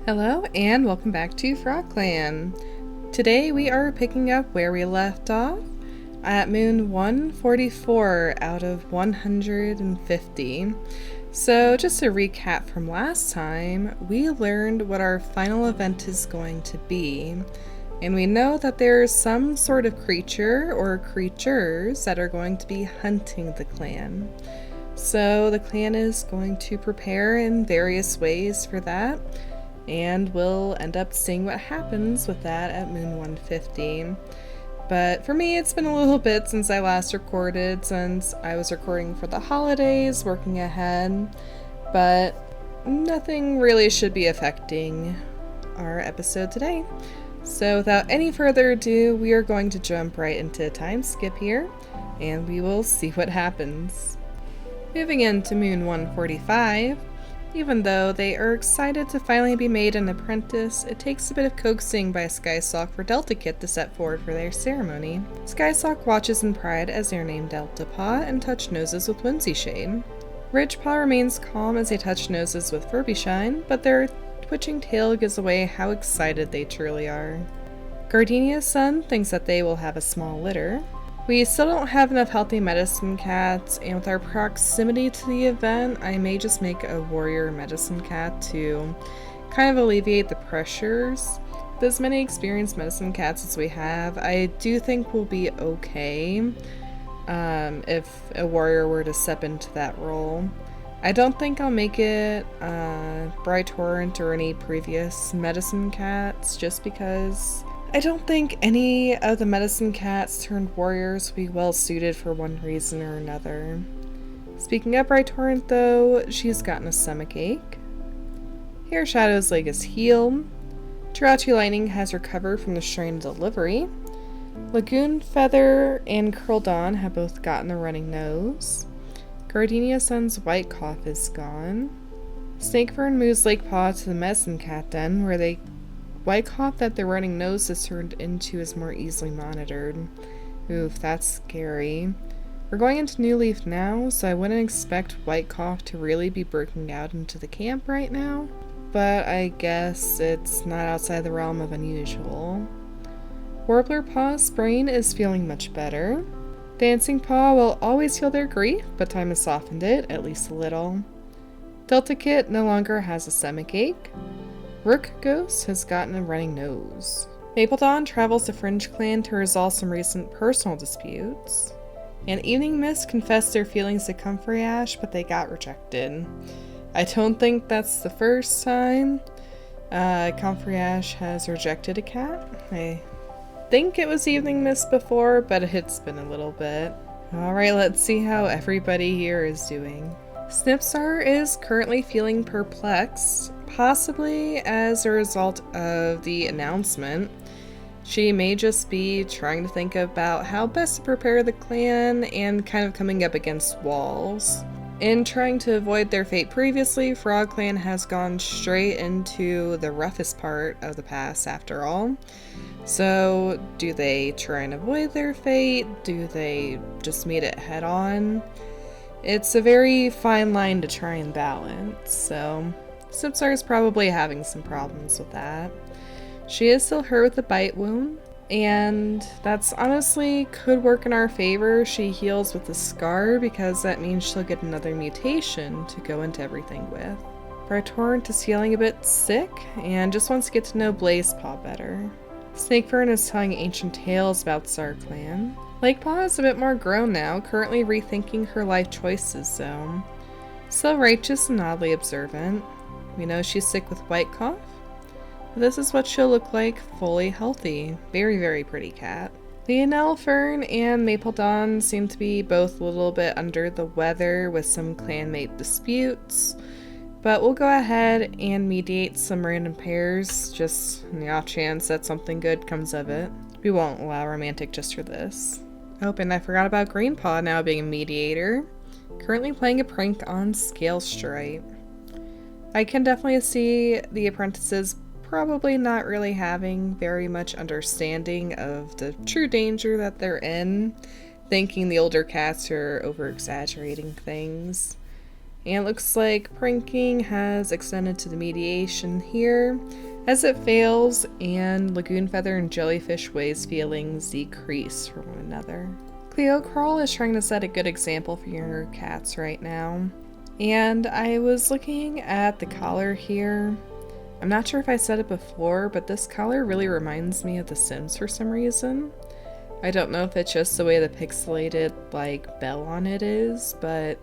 Hello and welcome back to FrogClan. Today we are picking up where we left off at moon 144 out of 150. So just to recap from last time, we learned what our final event is going to be. And we know that there's some sort of creature or creatures that are going to be hunting the clan. So the clan is going to prepare in various ways for that. And we'll end up seeing what happens with that at moon 150. But for me, it's been a little bit since I last recorded, since I was recording for the holidays, working ahead. But nothing really should be affecting our episode today. So without any further ado, we are going to jump right into a time skip here, and we will see what happens. Moving into moon 145, even though they are excited to finally be made an apprentice, it takes a bit of coaxing by Skysock for Deltakit to step forward for their ceremony. Skysock watches in pride as they are named Deltapaw and touch noses with Whimsy Shade. Ridgepaw remains calm as they touch noses with Furbyshine, but their twitching tail gives away how excited they truly are. Gardenia's son thinks that they will have a small litter. We still don't have enough healthy medicine cats, and with our proximity to the event, I may just make a warrior medicine cat to kind of alleviate the pressures. With as many experienced medicine cats as we have, I do think we'll be okay if a warrior were to step into that role. I don't think I'll make it Bright Torrent or any previous medicine cats, just because I don't think any of the medicine cats turned warriors will be well suited for one reason or another. Speaking of Bright Torrent though, she's gotten a stomachache. Hair Shadow's leg is healed. Jirachi Lightning has recovered from the strain of delivery. Lagoon Feather and Curldon have both gotten a running nose. Gardenia Sun's white cough is gone. Snakefern moves Lake Paw to the medicine cat den, where they white cough that the running nose is turned into is more easily monitored. Oof, that's scary. We're going into New Leaf now, so I wouldn't expect white cough to really be breaking out into the camp right now, but I guess it's not outside the realm of unusual. Warbler Paw's brain is feeling much better. Dancing Paw will always feel their grief, but time has softened it, at least a little. Deltakit no longer has a stomachache. Rook Ghost has gotten a running nose. Mapledon travels to FrogClan to resolve some recent personal disputes. And Evening Mist confessed their feelings to Comfrey Ash, but they got rejected. I don't think that's the first time Comfrey Ash has rejected a cat. I think it was Evening Mist before, but it's been a little bit. Alright, let's see how everybody here is doing. Snipstar is currently feeling perplexed, possibly as a result of the announcement. She may just be trying to think about how best to prepare the clan and kind of coming up against walls. In trying to avoid their fate previously, FrogClan has gone straight into the roughest part of the past after all. So, do they try and avoid their fate? Do they just meet it head on? It's a very fine line to try and balance, so Snipstar is probably having some problems with that. She is still hurt with a bite wound, and that's honestly could work in our favor. She heals with a scar because that means she'll get another mutation to go into everything with. Bright Torrent is feeling a bit sick and just wants to get to know Blazepaw better. Snakefern is telling ancient tales about StarClan. Lakepaw is a bit more grown now, currently rethinking her life choices though. Still righteous and oddly observant. We know she's sick with white cough. This is what she'll look like fully healthy. Very, very pretty cat. Leonel, Fern, and Mapledon seem to be both a little bit under the weather with some clanmate disputes, but we'll go ahead and mediate some random pairs, just in the off chance that something good comes of it. We won't allow romantic just for this. Oh, and I forgot about Greenpaw now being a mediator. Currently playing a prank on Scale Stripe. I can definitely see the apprentices probably not really having very much understanding of the true danger that they're in, thinking the older cats are over-exaggerating things. And it looks like pranking has extended to the mediation here, as it fails, and Lagoon Feather and Jellyfish Way's feelings decrease from one another. Cleo Crawl is trying to set a good example for younger cats right now. And I was looking at the collar here. I'm not sure if I said it before, but this collar really reminds me of The Sims for some reason. I don't know if it's just the way the pixelated, like, bell on it is, but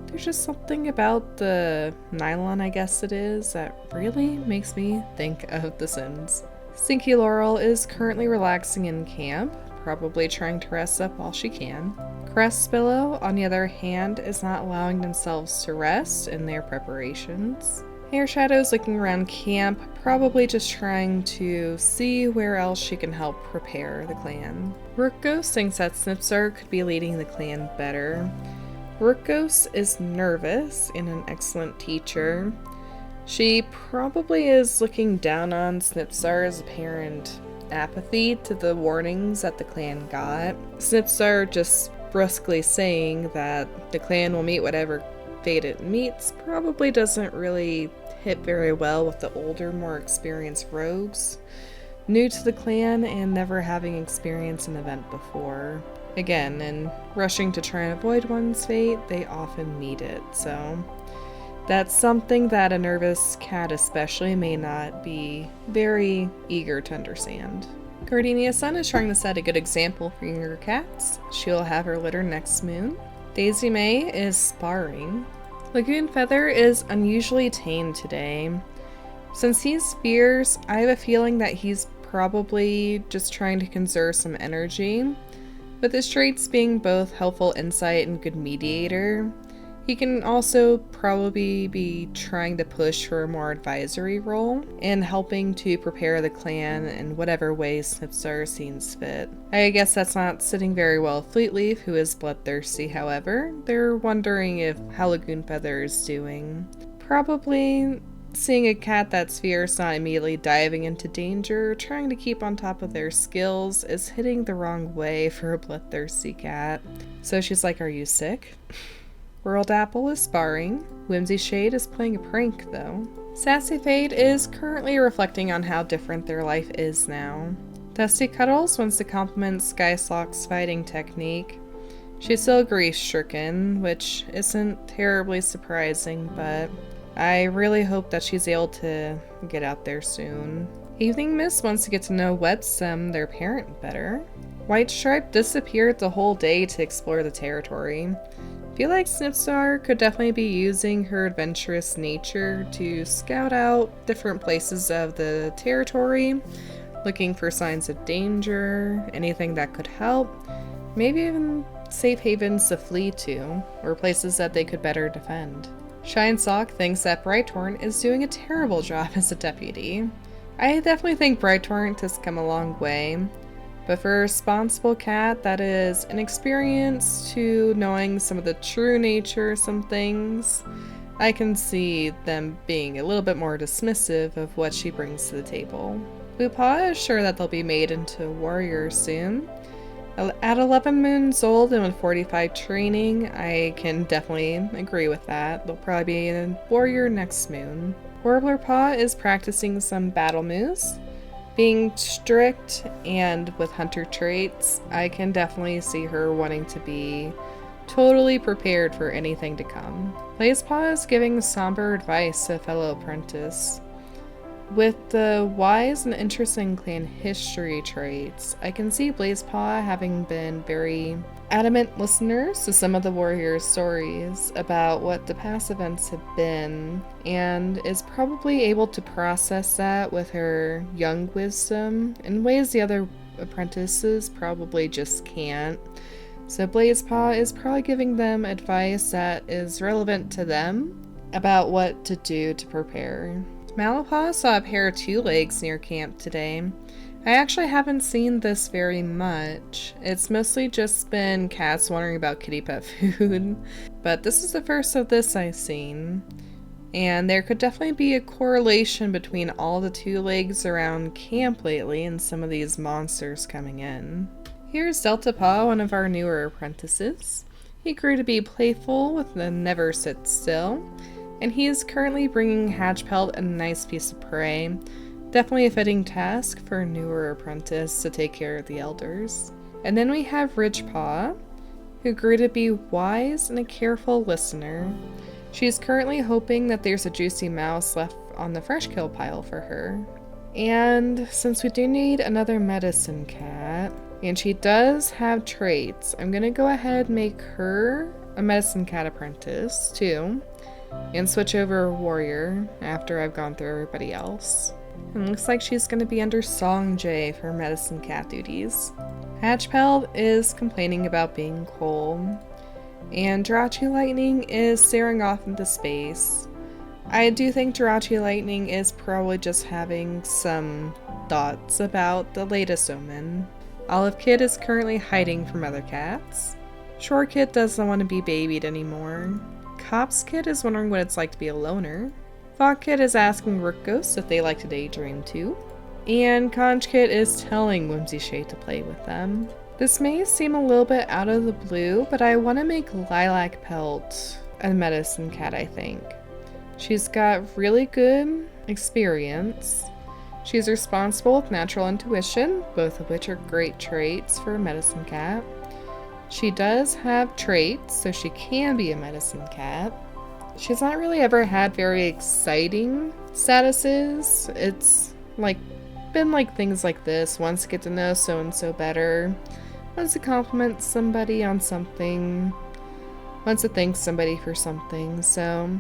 there's just something about the nylon, I guess it is, that really makes me think of The Sims. Stinky Laurel is currently relaxing in camp, probably trying to rest up while she can. Crest Billow, on the other hand, is not allowing themselves to rest in their preparations. Hair Shadow's looking around camp, probably just trying to see where else she can help prepare the clan. Rook Ghost thinks that Snipstar could be leading the clan better. Rook Ghost is nervous and an excellent teacher. She probably is looking down on Snipstar's apparent apathy to the warnings that the clan got. Snipstar just brusquely saying that the clan will meet whatever fate it meets probably doesn't really hit very well with the older, more experienced rogues, new to the clan and never having experienced an event before. Again, in rushing to try and avoid one's fate, they often meet it, so that's something that a nervous cat especially may not be very eager to understand. Gardenia Sun is trying to set a good example for younger cats. She'll have her litter next moon. Daisy May is sparring. Lagoon Feather is unusually tame today. Since he's fierce, I have a feeling that he's probably just trying to conserve some energy. With his traits being both helpful insight and good mediator, he can also probably be trying to push for a more advisory role in helping to prepare the clan in whatever way Snipstar seems fit. I guess that's not sitting very well with Fleetleaf, who is bloodthirsty, however. They're wondering how Lagoon Feather is doing. Probably seeing a cat that's fierce not immediately diving into danger, trying to keep on top of their skills, is hitting the wrong way for a bloodthirsty cat. So she's like, "Are you sick?" World Apple is sparring. Whimsy Shade is playing a prank, though. Sassy Fade is currently reflecting on how different their life is now. Dusty Cuddles wants to compliment Skysock's fighting technique. She's still grief-stricken, which isn't terribly surprising, but I really hope that she's able to get out there soon. Evening Mist wants to get to know Webstem, their parent, better. White Stripe disappeared the whole day to explore the territory. I feel like Snipstar could definitely be using her adventurous nature to scout out different places of the territory, looking for signs of danger, anything that could help, maybe even safe havens to flee to, or places that they could better defend. Shine Sock thinks that Brighthorn is doing a terrible job as a deputy. I definitely think Brighthorn has come a long way. But for a responsible cat that is inexperienced to knowing some of the true nature of some things, I can see them being a little bit more dismissive of what she brings to the table. Blue Paw is sure that they'll be made into warriors soon. At 11 moons old and with 45 training, I can definitely agree with that. They'll probably be a warrior next moon. Warbler Paw is practicing some battle moves. Being strict and with hunter traits, I can definitely see her wanting to be totally prepared for anything to come. Blazepaw is giving somber advice to a fellow apprentice. With the wise and interesting clan history traits, I can see Blazepaw having been very adamant listeners to some of the warriors' stories about what the past events have been, and is probably able to process that with her young wisdom in ways the other apprentices probably just can't. So Blazepaw is probably giving them advice that is relevant to them about what to do to prepare. Malapaw saw a pair of two legs near camp today. I actually haven't seen this very much. It's mostly just been cats wondering about kitty pet food, but this is the first of this I've seen. And there could definitely be a correlation between all the two legs around camp lately and some of these monsters coming in. Here's Delta Paw, one of our newer apprentices. He grew to be playful with the never sit still, and he is currently bringing Hatchpelt a nice piece of prey. Definitely a fitting task for a newer apprentice to take care of the elders. And then we have Ridgepaw, who grew to be wise and a careful listener. She is currently hoping that there's a juicy mouse left on the fresh kill pile for her. And since we do need another medicine cat, and she does have traits, I'm gonna go ahead and make her a medicine cat apprentice too, and switch over a warrior after I've gone through everybody else. And looks like she's gonna be under Song J for medicine cat duties. Hatchpelt is complaining about being cold, and Jirachi Lightning is staring off into space. I do think Jirachi Lightning is probably just having some thoughts about the latest omen. Olive Kid is currently hiding from other cats. Shore Kid doesn't want to be babied anymore. Cops Kid is wondering what it's like to be a loner. Fog Kid is asking Rook Ghosts if they like to daydream too. And Conch Kid is telling Whimsy Shade to play with them. This may seem a little bit out of the blue, but I want to make Lilac Pelt a medicine cat, I think. She's got really good experience. She's responsible with natural intuition, both of which are great traits for a medicine cat. She does have traits, so she can be a medicine cat. She's not really ever had very exciting statuses. It's been like things like this. Wants to get to know so-and-so better. Wants to compliment somebody on something. Wants to thank somebody for something. So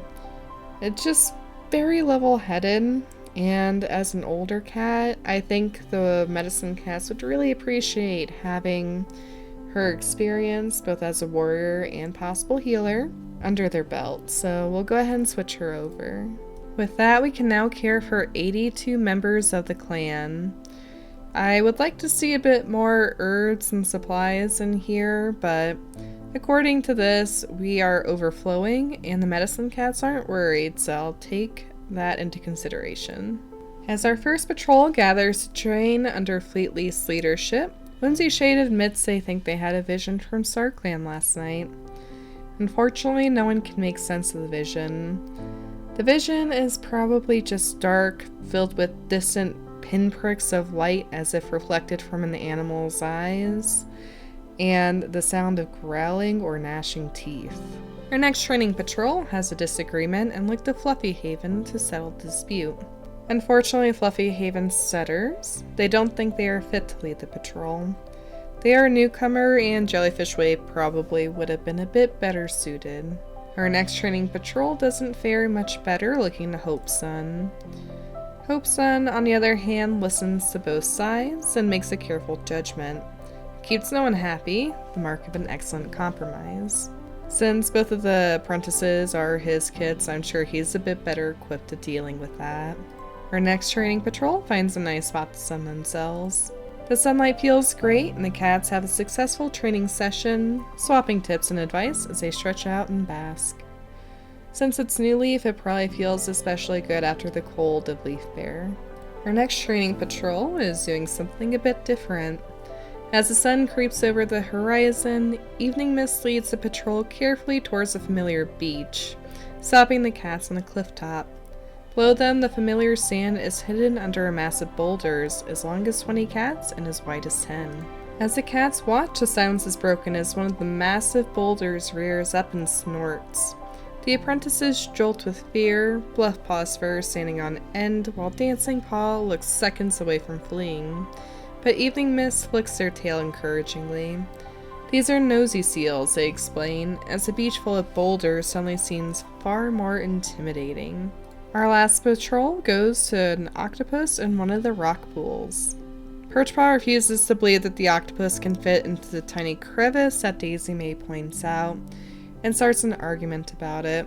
it's just very level-headed. And as an older cat, I think the medicine cats would really appreciate having her experience, both as a warrior and possible healer, under their belt. So we'll go ahead and switch her over. With that, we can now care for 82 members of the clan. I would like to see a bit more herbs and supplies in here, but according to this, we are overflowing and the medicine cats aren't worried, so I'll take that into consideration. As our first patrol gathers to train under Fleetleaf's leadership, Whimsy Shade admits they think they had a vision from StarClan last night. Unfortunately, no one can make sense of the vision. The vision is probably just dark, filled with distant pinpricks of light as if reflected from an animal's eyes, and the sound of growling or gnashing teeth. Our next training patrol has a disagreement and look to Fluffy Haven to settle the dispute. Unfortunately, Fluffy Haven stutters. They don't think they are fit to lead the patrol. They are a newcomer and Jellyfish Wave probably would have been a bit better suited. Our next training patrol doesn't fare much better, looking to Hope Sun. Hope Sun, on the other hand, listens to both sides and makes a careful judgment. Keeps no one happy, the mark of an excellent compromise. Since both of the apprentices are his kids, I'm sure he's a bit better equipped at dealing with that. Our next training patrol finds a nice spot to sun themselves. The sunlight feels great, and the cats have a successful training session, swapping tips and advice as they stretch out and bask. Since it's New Leaf, it probably feels especially good after the cold of Leaf Bear. Our next training patrol is doing something a bit different. As the sun creeps over the horizon, Evening Mist leads the patrol carefully towards a familiar beach, stopping the cats on a cliff top. Below them, the familiar sand is hidden under massive boulders, as long as 20 cats and as wide as 10. As the cats watch, the silence is broken as one of the massive boulders rears up and snorts. The apprentices jolt with fear, Bluff Paw's fur standing on end, while Dancing Paw looks seconds away from fleeing. But Evening Mist flicks their tail encouragingly. These are nosy seals, they explain, as a beach full of boulders suddenly seems far more intimidating. Our last patrol goes to an octopus in one of the rock pools. Perchpaw refuses to believe that the octopus can fit into the tiny crevice that Daisy May points out, and starts an argument about it.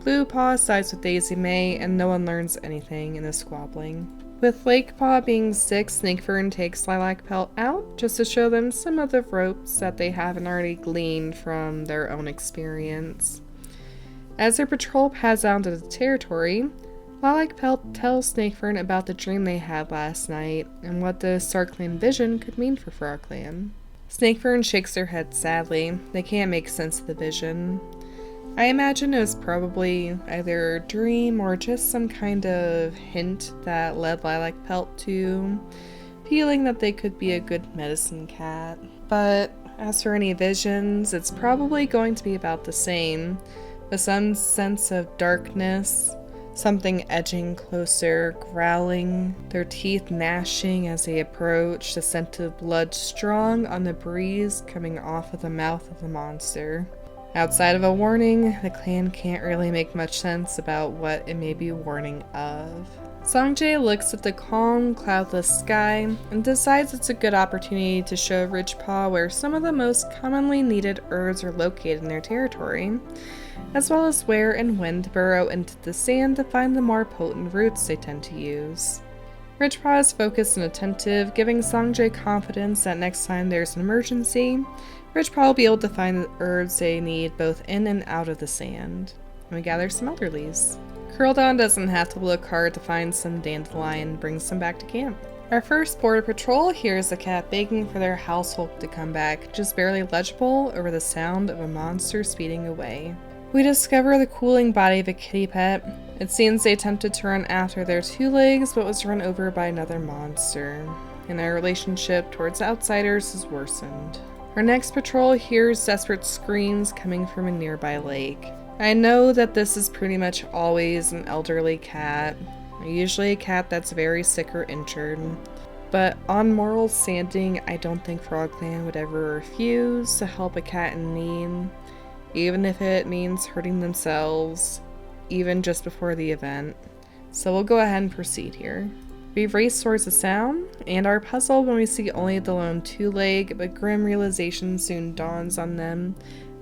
Blue Paw sides with Daisy May, and no one learns anything in the squabbling. With Lake Paw being sick, Snakefern takes Lilac Pelt out just to show them some of the ropes that they haven't already gleaned from their own experience. As their patrol pads out into the territory, Lilac Pelt tells Snakefern about the dream they had last night and what the StarClan vision could mean for FrogClan. Snakefern shakes her head sadly. They can't make sense of the vision. I imagine it was probably either a dream or just some kind of hint that led Lilac Pelt to feeling that they could be a good medicine cat. But as for any visions, it's probably going to be about the same, with some sense of darkness, something edging closer, growling, their teeth gnashing as they approach, the scent of blood strong on the breeze coming off of the mouth of the monster. Outside of a warning, the clan can't really make much sense about what it may be warning of. Songjae looks at the calm, cloudless sky and decides it's a good opportunity to show Ridgepaw where some of the most commonly needed herbs are located in their territory, as well as where and when to burrow into the sand to find the more potent roots they tend to use. Ridgepaw is focused and attentive, giving Songjae confidence that next time there's an emergency, Ridgepaw will be able to find the herbs they need both in and out of the sand. And we gather some elderlies. Curldawn doesn't have to look hard to find some dandelion and brings them back to camp. Our first border patrol hears the cat begging for their household to come back, just barely legible over the sound of a monster speeding away. We discover the cooling body of a kitty pet. It seems they attempted to run after their two legs, but was run over by another monster, and their relationship towards outsiders is worsened. Our next patrol hears desperate screams coming from a nearby lake. I know that this is pretty much always an elderly cat, usually a cat that's very sick or injured, but on moral standing, I don't think FrogClan would ever refuse to help a cat in need, even if it means hurting themselves, even just before the event. So we'll go ahead and proceed here. We race towards the sound, and are puzzled when we see only the lone two-leg, but grim realization soon dawns on them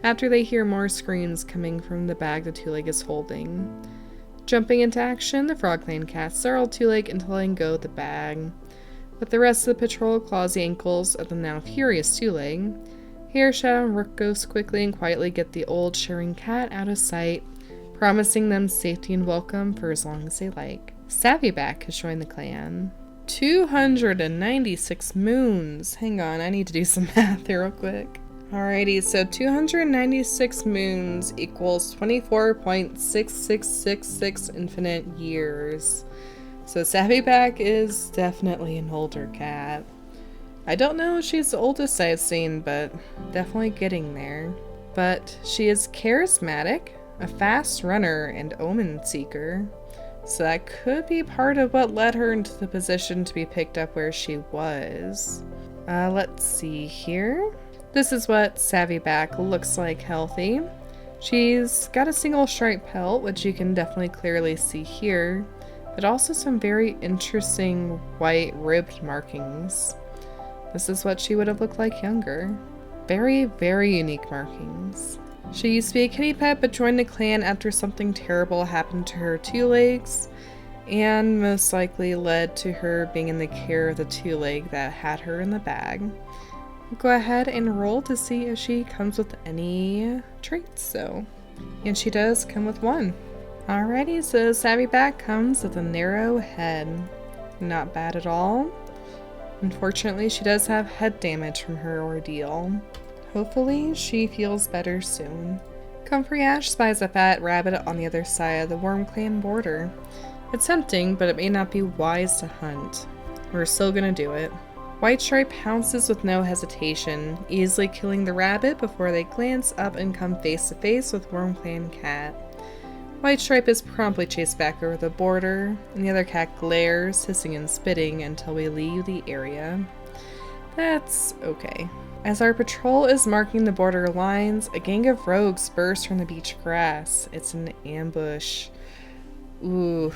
after they hear more screams coming from the bag the two-leg is holding. Jumping into action, the FrogClan cats startle two-leg into letting go of the bag, but the rest of the patrol claws the ankles of the now furious two-leg. Here, Shadow and Rook Ghost quickly and quietly get the old sharing cat out of sight, promising them safety and welcome for as long as they like. Savvyback has joined the clan. 296 moons. Hang on, I need to do some math here real quick. Alrighty, so 296 moons equals 24.6666 infinite years. So Savvyback is definitely an older cat. I don't know if she's the oldest I've seen, but definitely getting there. But she is charismatic, a fast runner, and omen seeker. So that could be part of what led her into the position to be picked up where she was. Let's see here. This is what Savvyback looks like healthy. She's got a single striped pelt, which you can definitely clearly see here, but also some very interesting white ribbed markings. This is what she would have looked like younger. Very, very unique markings. She used to be a kitty pet, but joined the clan after something terrible happened to her two legs, and most likely led to her being in the care of the two leg that had her in the bag. We'll go ahead and roll to see if she comes with any traits, and she does come with one. Alrighty, so Savvyback comes with a narrow head. Not bad at all. Unfortunately, she does have head damage from her ordeal. Hopefully, she feels better soon. Comfrey Ash spies a fat rabbit on the other side of the Worm Clan border. It's tempting, but it may not be wise to hunt. We're still gonna do it. White Stripe pounces with no hesitation, easily killing the rabbit before they glance up and come face to face with Worm Clan cat. White Stripe is promptly chased back over the border, and the other cat glares, hissing and spitting until we leave the area. That's okay. As our patrol is marking the border lines, a gang of rogues burst from the beach grass. It's an ambush. Ooh.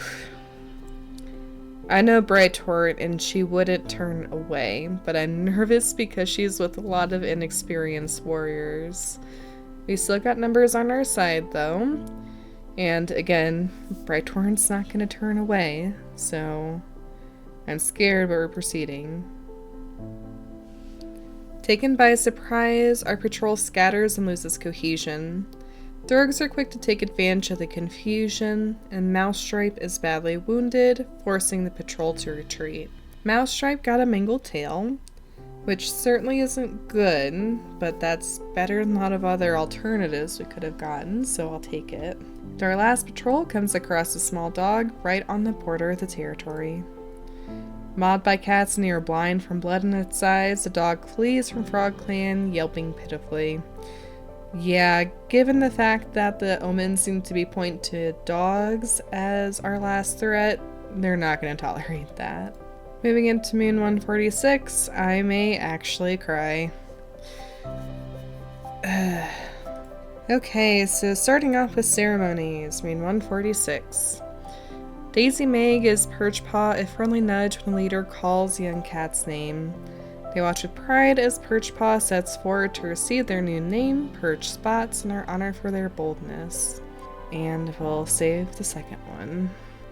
I know Bright Torrent and she wouldn't turn away, but I'm nervous because she's with a lot of inexperienced warriors. We still got numbers on our side though. And again, Bright Torrent's not going to turn away, so I'm scared, but we're proceeding. Taken by surprise, our patrol scatters and loses cohesion. The rogues are quick to take advantage of the confusion, and Mousestripe is badly wounded, forcing the patrol to retreat. Mousestripe got a mangled tail. which certainly isn't good, but that's better than a lot of other alternatives we could have gotten, so I'll take it. Our last patrol comes across a small dog right on the border of the territory. Mauled by cats near blind from blood in its eyes, the dog flees from FrogClan, yelping pitifully. Yeah, given the fact that the omens seem to be pointing to dogs as our last threat, they're not going to tolerate that. Moving into Moon 146, I may actually cry. Okay, so starting off with ceremonies, Moon 146. Daisy May gives Perchpaw a friendly nudge when the leader calls the young cat's name. They watch with pride as Perchpaw sets forward to receive their new name, Perch Spots, and are honored for their boldness. And we'll save the second one.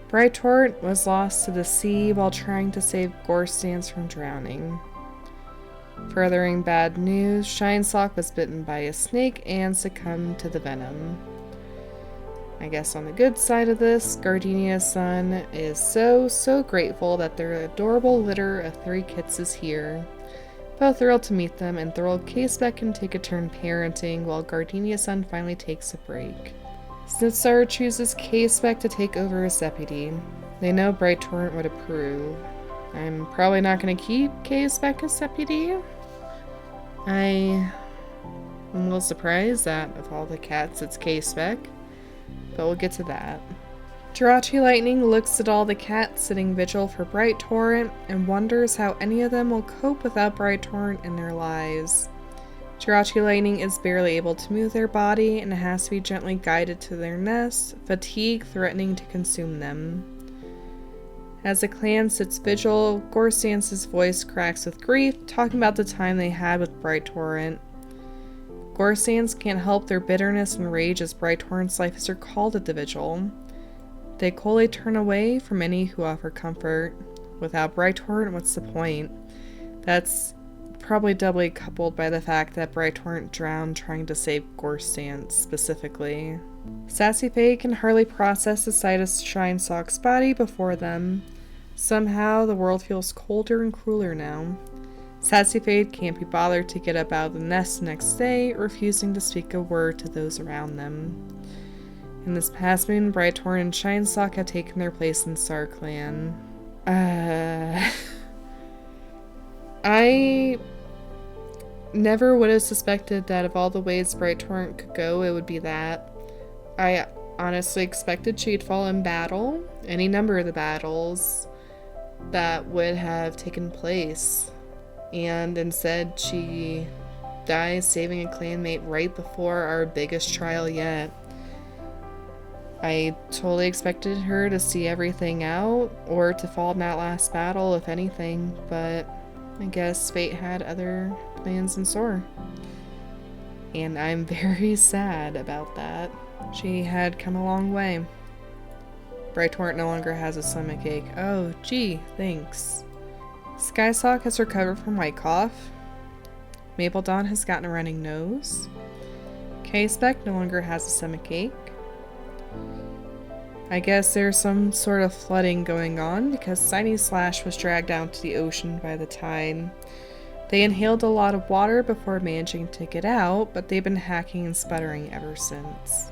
Bright Torrent was lost to the sea while trying to save Gore from drowning. Furthering bad news, Shinesock was bitten by a snake and succumbed to the venom. I guess on the good side of this, Gardenia's son is so grateful that their adorable litter of 3 kits is here. Both thrilled to meet them, and thrilled Casebeck can take a turn parenting while Gardenia's son finally takes a break. Snitsar chooses Casebeck to take over as deputy. They know Bright Torrent would approve. I'm probably not going to keep Casebeck as deputy. I'm a little surprised that of all the cats it's Casebeck, but we'll get to that. Jirachi Lightning looks at all the cats sitting vigil for Bright Torrent and wonders how any of them will cope without Bright Torrent in their lives. Jirachi Lightning is barely able to move their body and has to be gently guided to their nest, fatigue threatening to consume them. As the clan sits vigil, Gorstance's voice cracks with grief, talking about the time they had with Bright Torrent. Gorstance can't help their bitterness and rage as Bright Torrent's life is recalled at the vigil. They coldly turn away from any who offer comfort. Without Bright Torrent, what's the point? That's probably doubly coupled by the fact that Bright Torrent drowned trying to save Gorstance specifically. Sassy Faye can hardly process the sight of Shinesock's body before them. Somehow, the world feels colder and crueler now. Sassy Faye can't be bothered to get up out of the nest the next day, refusing to speak a word to those around them. In this past moon, Bright Torrent and Shinesock have taken their place in StarClan. I never would have suspected that of all the ways Bright Torrent could go, it would be that. I honestly expected she'd fall in battle, any number of the battles that would have taken place. And instead, she dies saving a clanmate right before our biggest trial yet. I totally expected her to see everything out, or to fall in that last battle, if anything, but I guess fate had other plans in store. And I'm very sad about that. She had come a long way. Bright Torrent no longer has a stomachache. Oh, gee, thanks. Skysock has recovered from white cough. Maple Dawn has gotten a running nose. Casebeck no longer has a stomachache. I guess there's some sort of flooding going on because Tiny Slash was dragged out to the ocean by the tide. They inhaled a lot of water before managing to get out, but they've been hacking and sputtering ever since.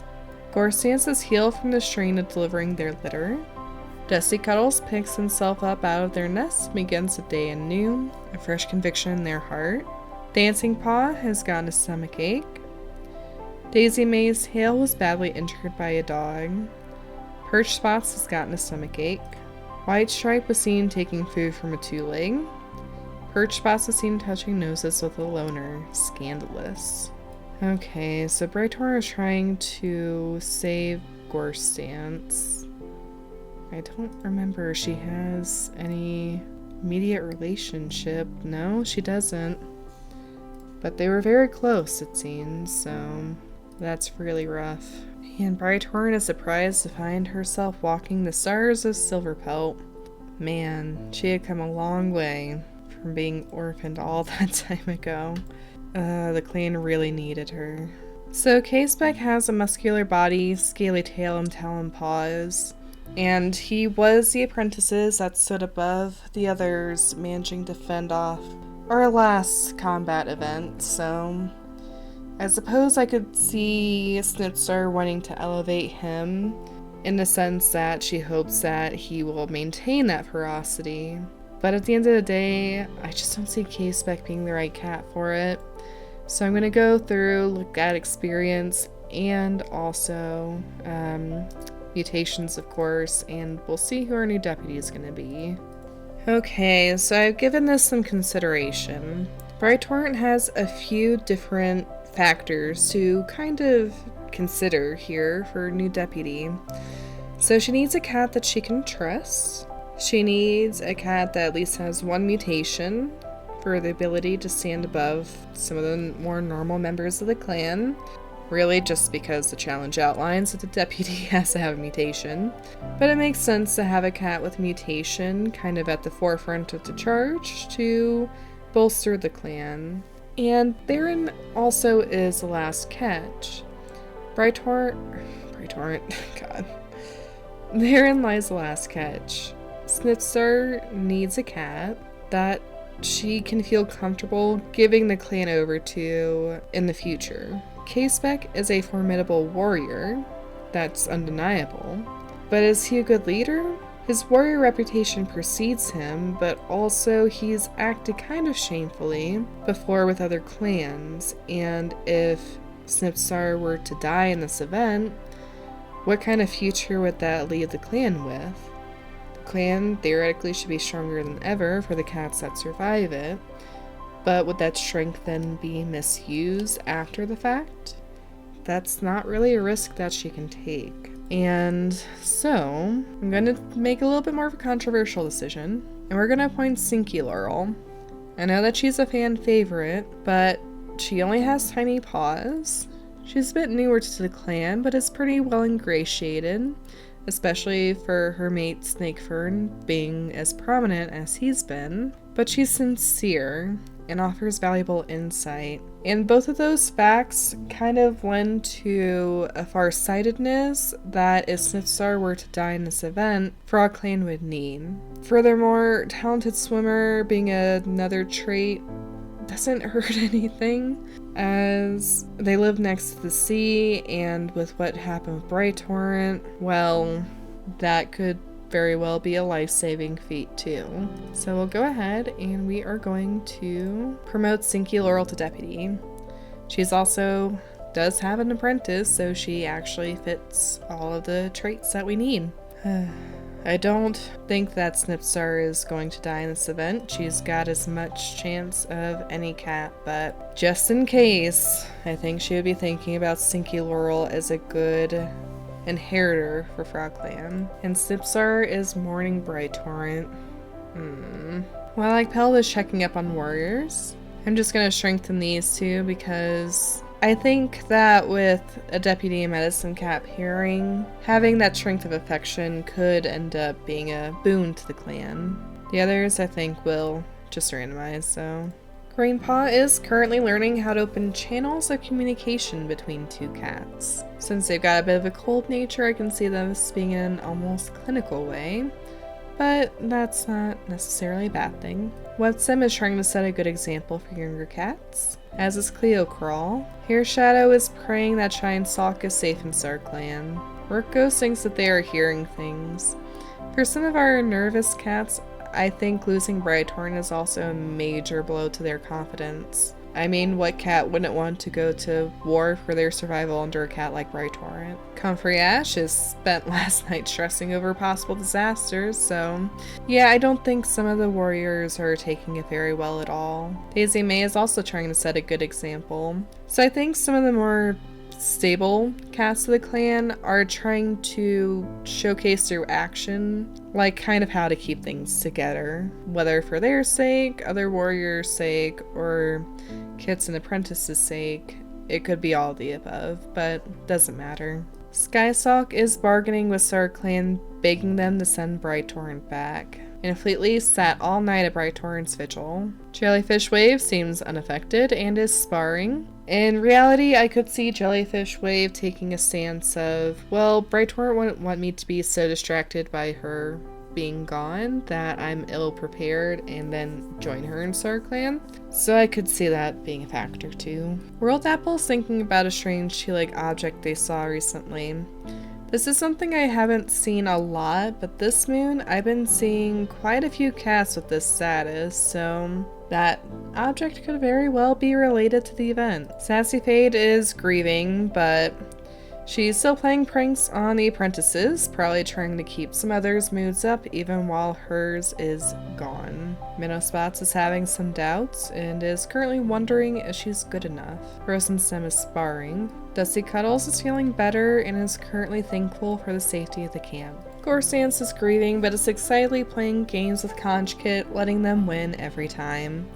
Gorstance is healed from the strain of delivering their litter. Dusty Cuddles picks himself up out of their nest and begins the day anew, a fresh conviction in their heart. Dancing Paw has gotten a stomachache. Daisy May's tail was badly injured by a dog. Perch Spots has gotten a stomachache. White Stripe was seen taking food from a 2-leg. Perch Spots was seen touching noses with a loner. Scandalous. Okay, so Bright Torrent is trying to save Gorstance. I don't remember if she has any immediate relationship. No, she doesn't. But they were very close, it seems, so that's really rough. And Bright Torrent is surprised to find herself walking the stars of Silverpelt. Man, she had come a long way from being orphaned all that time ago. The clan really needed her. So Casebeck has a muscular body, scaly tail, and talon paws. And he was the apprentices that stood above the others, managing to fend off our last combat event, so I suppose I could see Snipstar wanting to elevate him in the sense that she hopes that he will maintain that ferocity. But at the end of the day, I just don't see K-Spec being the right cat for it. So I'm going to go through, look at experience, and also mutations, of course, and we'll see who our new deputy is going to be. Okay, so I've given this some consideration. Bright Torrent has a few different factors to kind of consider here for new deputy. So she needs a cat that she can trust. She needs a cat that at least has one mutation for the ability to stand above some of the more normal members of the clan. Really just because the challenge outlines that the deputy has to have a mutation. But it makes sense to have a cat with mutation kind of at the forefront of the charge to bolster the clan. And therein also is the last catch. Bright Torrent, God. Therein lies the last catch. Snipstar needs a cat that she can feel comfortable giving the clan over to in the future. K-Spec is a formidable warrior, that's undeniable. But is he a good leader? His warrior reputation precedes him, but also he's acted kind of shamefully before with other clans, and if Snipstar were to die in this event, what kind of future would that leave the clan with? The clan theoretically should be stronger than ever for the cats that survive it, but would that strength then be misused after the fact? That's not really a risk that she can take. And so, I'm going to make a little bit more of a controversial decision, and we're going to appoint Sinky Laurel. I know that she's a fan favorite, but she only has tiny paws. She's a bit newer to the clan, but is pretty well ingratiated, especially for her mate Snakefern being as prominent as he's been. But she's sincere and offers valuable insight. And both of those facts kind of lend to a farsightedness that if Snipstar were to die in this event, FrogClan would need. Furthermore, talented swimmer being another trait doesn't hurt anything, as they live next to the sea, and with what happened with Bright Torrent, well, that could very well be a life-saving feat too. So we'll go ahead and we are going to promote Sinky Laurel to deputy. She's also does have an apprentice, so she actually fits all of the traits that we need. I don't think that Snipstar is going to die in this event. She's got as much chance of any cat, but just in case, I think she would be thinking about Sinky Laurel as a good inheritor for FrogClan. And Snipstar is mourning Bright Torrent. While Pell is checking up on warriors, I'm just going to strengthen these two because I think that with a deputy and medicine cat pairing, having that strength of affection could end up being a boon to the clan. The others I think will just randomize, so. Greenpaw is currently learning how to open channels of communication between two cats. Since they've got a bit of a cold nature, I can see this being in an almost clinical way, but that's not necessarily a bad thing. Websim is trying to set a good example for younger cats, as is Cleocrawl. Here Shadow is praying that Shine Sock is safe in StarClan. Workghost thinks that they are hearing things. For some of our nervous cats, I think losing Bright Torrent is also a major blow to their confidence. I mean, what cat wouldn't want to go to war for their survival under a cat like Bright Torrent? Comfrey Ash has spent last night stressing over possible disasters, so yeah, I don't think some of the warriors are taking it very well at all. Daisy May is also trying to set a good example. So I think some of the more stable cats of the clan are trying to showcase through action, like kind of how to keep things together, whether for their sake, other warriors' sake, or kids and apprentices' sake. It could be all the above, but doesn't matter. Skystalk is bargaining with StarClan, begging them to send Bright Torrent back. And Fleetly sat all night at Bright Torrent's vigil. Jellyfish Wave seems unaffected and is sparring. In reality, I could see Jellyfish Wave taking a stance of, well, Bright Torrent wouldn't want me to be so distracted by her being gone that I'm ill prepared and then join her in StarClan. So I could see that being a factor too. World Apple's thinking about a strange tree-like object they saw recently. This is something I haven't seen a lot, but this moon I've been seeing quite a few casts with this status, so that object could very well be related to the event. Sassy Fade is grieving, but she's still playing pranks on the apprentices, probably trying to keep some others' moods up even while hers is gone. Minnow Spots is having some doubts and is currently wondering if she's good enough. Frozen Stem is sparring. Dusty Cuddles is feeling better and is currently thankful for the safety of the camp. Gore Stance is grieving but is excitedly playing games with Conch Kit, letting them win every time.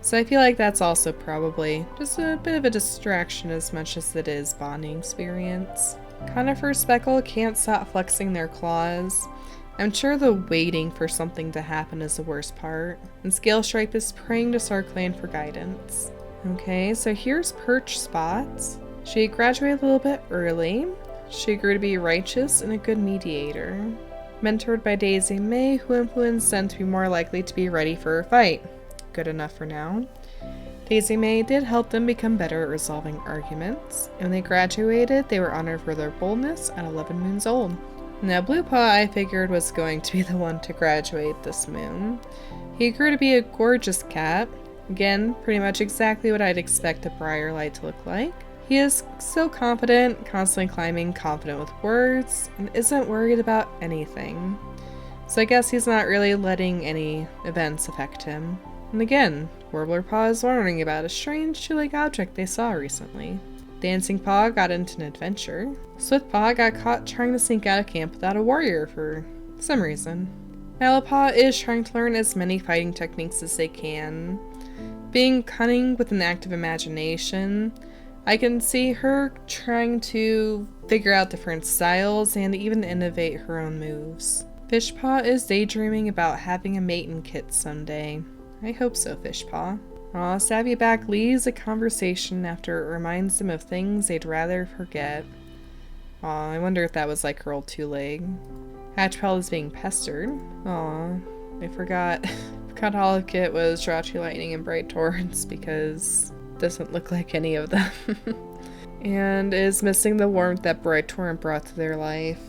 So I feel like that's also probably just a bit of a distraction as much as it is bonding experience. Conifer Speckle can't stop flexing their claws. I'm sure the waiting for something to happen is the worst part. And Scale Stripe is praying to StarClan for guidance. Okay, so here's Perch Spots. She graduated a little bit early. She grew to be righteous and a good mediator. Mentored by Daisy May, who influenced them to be more likely to be ready for a fight. Good enough for now. Daisy May did help them become better at resolving arguments. And when they graduated, they were honored for their boldness at 11 moons old. Now Blue Paw I figured was going to be the one to graduate this moon. He grew to be a gorgeous cat. Again, pretty much exactly what I'd expect a Briarlight to look like. He is so confident, constantly climbing, confident with words, and isn't worried about anything. So I guess he's not really letting any events affect him. And again, Warbler Paw is wondering about a strange tree-like object they saw recently. Dancing Paw got into an adventure. Swift Paw got caught trying to sneak out of camp without a warrior for some reason. Malapaw is trying to learn as many fighting techniques as they can. Being cunning with an active imagination, I can see her trying to figure out different styles and even innovate her own moves. Fishpaw is daydreaming about having a maiden kit someday. I hope so, Fishpaw. Aw, Savvy Back leaves a conversation after it reminds them of things they'd rather forget. Aw, I wonder if that was like her old two-leg. Hatchpelt is being pestered. Aw, I forgot. Olive Kit was Jirachi Lightning and Bright Torrents because it doesn't look like any of them. And is missing the warmth that Bright Torrent brought to their life.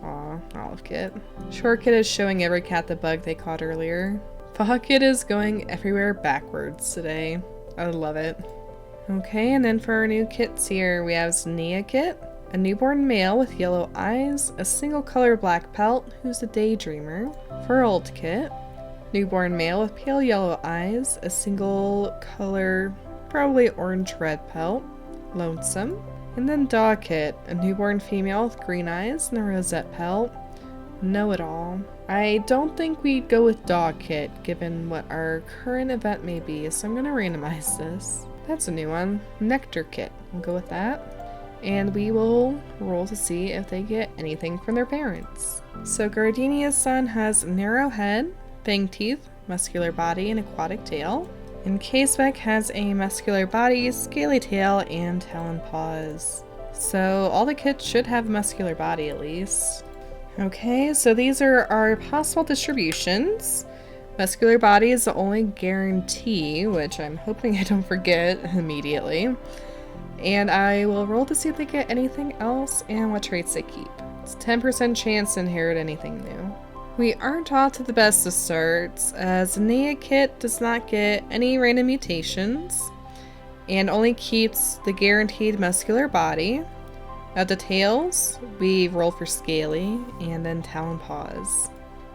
Aw, Olive Kit. Short Kit is showing every cat the bug they caught earlier. Faha Kit is going everywhere backwards today. I love it. Okay, and then for our new kits here, we have Zania Kit, a newborn male with yellow eyes, a single color black pelt, who's a daydreamer. Furled Kit, newborn male with pale yellow eyes, a single color, probably orange-red pelt, lonesome. And then Dog Kit, a newborn female with green eyes and a rosette pelt, know-it-all. I don't think we'd go with Dog Kit, given what our current event may be, so I'm going to randomize this. That's a new one. Nectar Kit. We'll go with that. And we will roll to see if they get anything from their parents. So Gardenia's son has narrow head, fang teeth, muscular body, and aquatic tail. And K-Spec has a muscular body, scaly tail, and talon paws. So all the kits should have a muscular body at least. Okay, so these are our possible distributions. Muscular body is the only guarantee, which I'm hoping I don't forget immediately. And I will roll to see if they get anything else and what traits they keep. It's a 10% chance to inherit anything new. We aren't off to the best of starts, as Zania Kit does not get any random mutations and only keeps the guaranteed muscular body. At the tails, we roll for Scaly, and then Talon Paws.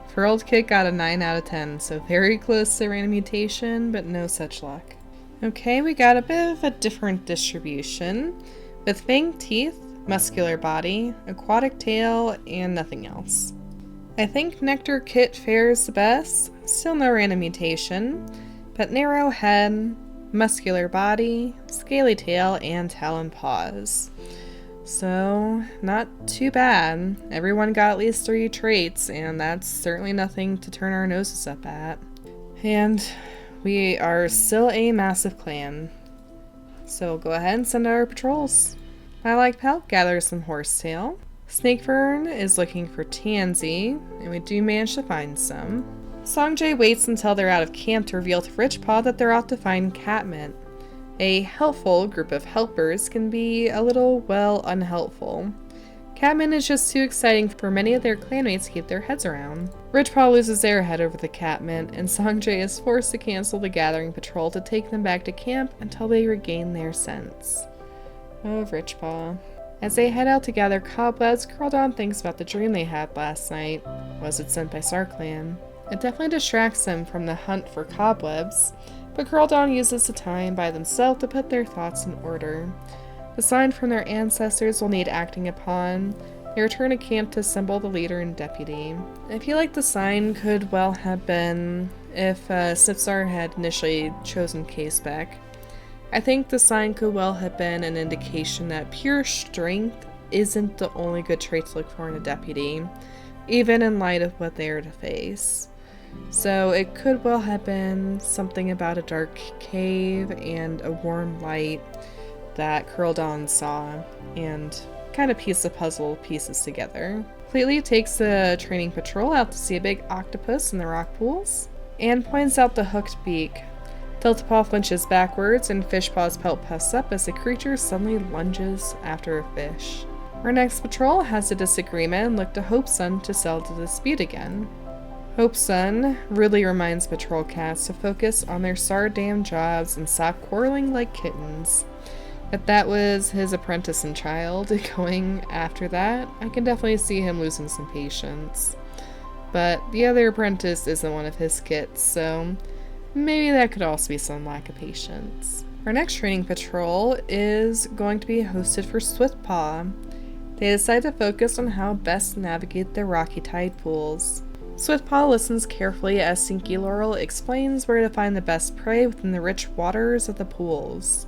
Furled Kit got a 9 out of 10, so very close to random mutation, but no such luck. Okay, we got a bit of a different distribution, with fang teeth, muscular body, aquatic tail, and nothing else. I think Nectar Kit fares the best, still no random mutation, but narrow head, muscular body, scaly tail, and talon paws. So, not too bad. Everyone got at least 3 traits, and that's certainly nothing to turn our noses up at. And we are still a massive clan. So go ahead and send out our patrols. I like Pelt gathers some horsetail. Snakefern is looking for Tansy, and we do manage to find some. Songjay waits until they're out of camp to reveal to Richpaw that they're out to find Catmint. A helpful group of helpers can be a little, well, unhelpful. Catmint is just too exciting for many of their clanmates to keep their heads around. Richpaw loses their head over the Catmint, and Songjay is forced to cancel the gathering patrol to take them back to camp until they regain their sense. Oh, Richpaw. As they head out to gather cobwebs, Curldon thinks about the dream they had last night. Was it sent by StarClan? It definitely distracts them from the hunt for cobwebs, but Curldon uses the time by themselves to put their thoughts in order. The sign from their ancestors will need acting upon. They return to camp to assemble the leader and deputy. I feel like the sign could well have been if Snipsar had initially chosen Caseback. I think the sign could well have been an indication that pure strength isn't the only good trait to look for in a deputy, even in light of what they are to face. So it could well have been something about a dark cave and a warm light that Curldon saw and kind of piece the puzzle pieces together. Completely takes the training patrol out to see a big octopus in the rock pools and points out the hooked beak. Tiltapaw flinches backwards and Fishpaw's pelt puffs up as the creature suddenly lunges after a fish. Our next patrol has a disagreement and look to Hopesun to settle the dispute again. Hopesun really reminds patrol cats to focus on their sardam jobs and stop quarreling like kittens. If that was his apprentice and child going after that, I can definitely see him losing some patience. But the other apprentice isn't one of his kits, so maybe that could also be some lack of patience. Our next training patrol is going to be hosted for Swiftpaw. They decide to focus on how best to navigate the rocky tide pools. Swiftpaw listens carefully as Stinky Laurel explains where to find the best prey within the rich waters of the pools,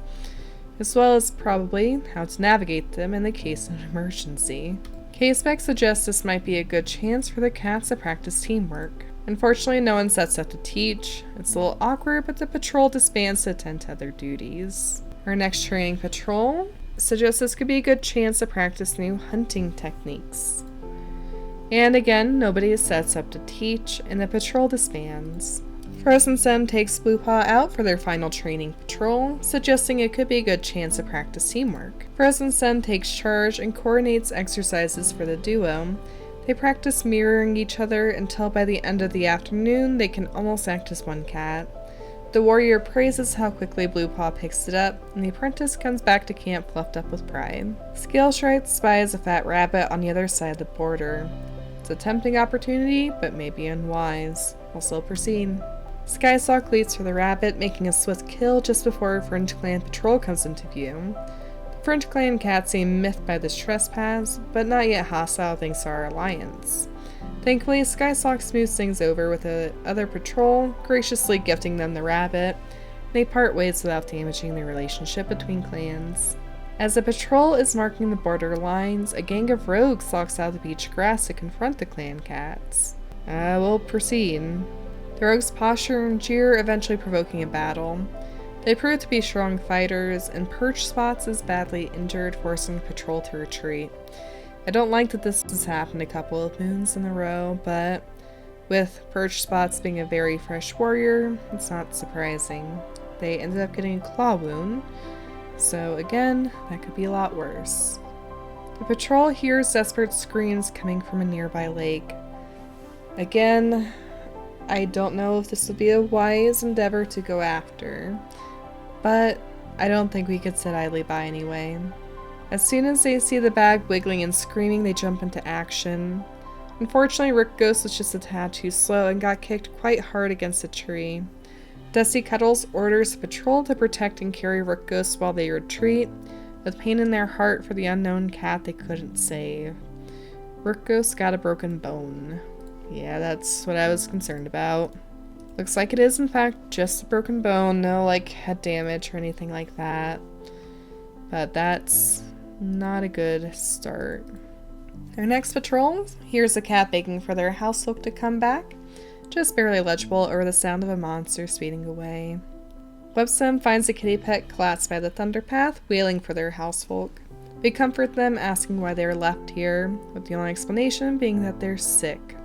as well as probably how to navigate them in the case of an emergency. Caseback suggests this might be a good chance for the cats to practice teamwork. Unfortunately, no one sets up to teach. It's a little awkward, but the patrol disbands to attend to other duties. Our next training patrol suggests this could be a good chance to practice new hunting techniques. And again, nobody sets up to teach, and the patrol disbands. Frozen Sun takes Bluepaw out for their final training patrol, suggesting it could be a good chance to practice teamwork. Frozen Sun takes charge and coordinates exercises for the duo. They practice mirroring each other until by the end of the afternoon they can almost act as one cat. The warrior praises how quickly Bluepaw picks it up, and the apprentice comes back to camp fluffed up with pride. Scaleshrite spies a fat rabbit on the other side of the border. It's a tempting opportunity, but maybe unwise. We'll still proceed. Skystalk leads for the rabbit, making a swift kill just before a Fringe Clan patrol comes into view. The Fringe Clan cats seem miffed by this trespass, but not yet hostile thanks to our alliance. Thankfully, Skystalk smooths things over with the other patrol, graciously gifting them the rabbit. They part ways without damaging the relationship between clans. As the patrol is marking the border lines, a gang of rogues stalks out of the beach grass to confront the clan cats. We'll proceed. The rogues posture and jeer, eventually provoking a battle. They prove to be strong fighters, and Perch Spots is badly injured, forcing the patrol to retreat. I don't like that this has happened a couple of moons in a row, but with Perch Spots being a very fresh warrior, it's not surprising. They ended up getting a claw wound, so again, that could be a lot worse. The patrol hears desperate screams coming from a nearby lake. Again, I don't know if this would be a wise endeavor to go after, but I don't think we could sit idly by anyway. As soon as they see the bag wiggling and screaming, they jump into action. Unfortunately, Rick Ghost was just a tad too slow and got kicked quite hard against a tree. Dusty Cuddles orders the patrol to protect and carry Rick Ghost while they retreat, with pain in their heart for the unknown cat they couldn't save. Rick Ghost got a broken bone. Yeah, that's what I was concerned about. Looks like it is in fact just a broken bone, no head damage or anything like that. But that's not a good start. Their next patrol hears a cat begging for their housefolk to come back, just barely legible over the sound of a monster speeding away. Webstone finds a kitty pet collapsed by the Thunderpath, wailing for their housefolk. We comfort them, asking why they were left here, with the only explanation being that they're sick.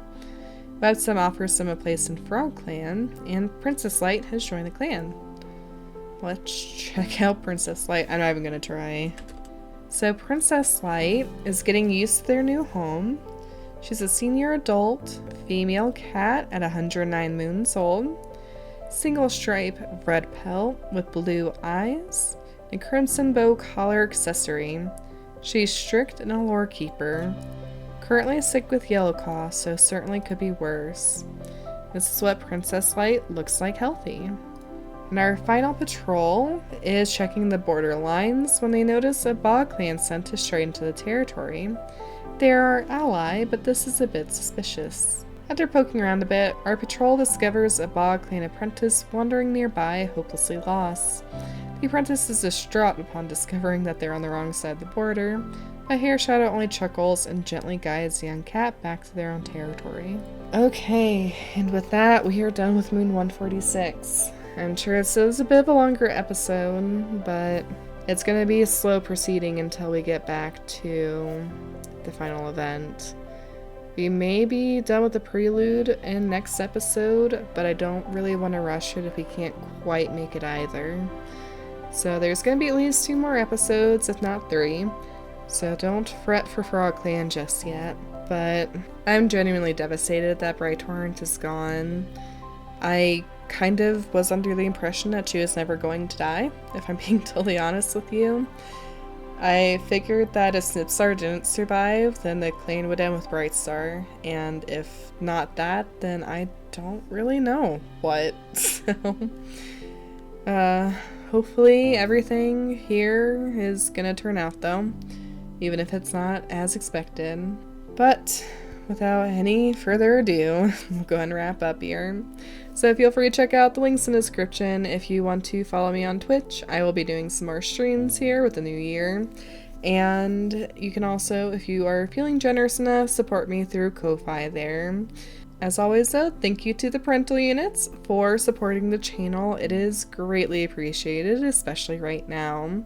Websum offers them a place in FrogClan, and Princess Light has joined the clan. Let's check out Princess Light. I'm not even gonna try. So Princess Light is getting used to their new home. She's a senior adult, female cat at 109 moons old, single stripe red pelt with blue eyes, and crimson bow collar accessory. She's strict and a lore keeper. Currently sick with yellow claw, so certainly could be worse. This is what Princess Light looks like healthy. And our final patrol is checking the border lines when they notice a Bog Clan sent to straight into the territory. They're our ally, but this is a bit suspicious. After poking around a bit, our patrol discovers a Bog Clan apprentice wandering nearby, hopelessly lost. The apprentice is distraught upon discovering that they're on the wrong side of the border, but Hair Shadow only chuckles and gently guides the young cat back to their own territory. Okay, and with that, we are done with Moon 146. I'm sure this is a bit of a longer episode, but it's going to be a slow proceeding until we get back to the final event. We may be done with the prelude in next episode, but I don't really want to rush it if we can't quite make it either. So there's going to be at least 2 more episodes, if not 3. So don't fret for FrogClan just yet. But I'm genuinely devastated that Bright Torrent is gone. I kind of was under the impression that she was never going to die, if I'm being totally honest with you. I figured that if Snipstar didn't survive, then the clan would end with Brightstar, and if not that, then I don't really know what. So, hopefully everything here is gonna turn out though, even if it's not as expected. But without any further ado, we'll go ahead and wrap up here. So feel free to check out the links in the description if you want to follow me on Twitch. I will be doing some more streams here with the new year. And you can also, if you are feeling generous enough, support me through Ko-Fi there. As always though, thank you to the parental units for supporting the channel. It is greatly appreciated, especially right now.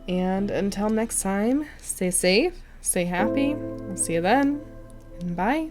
And until next time, stay safe, stay happy. I'll see you then, and bye.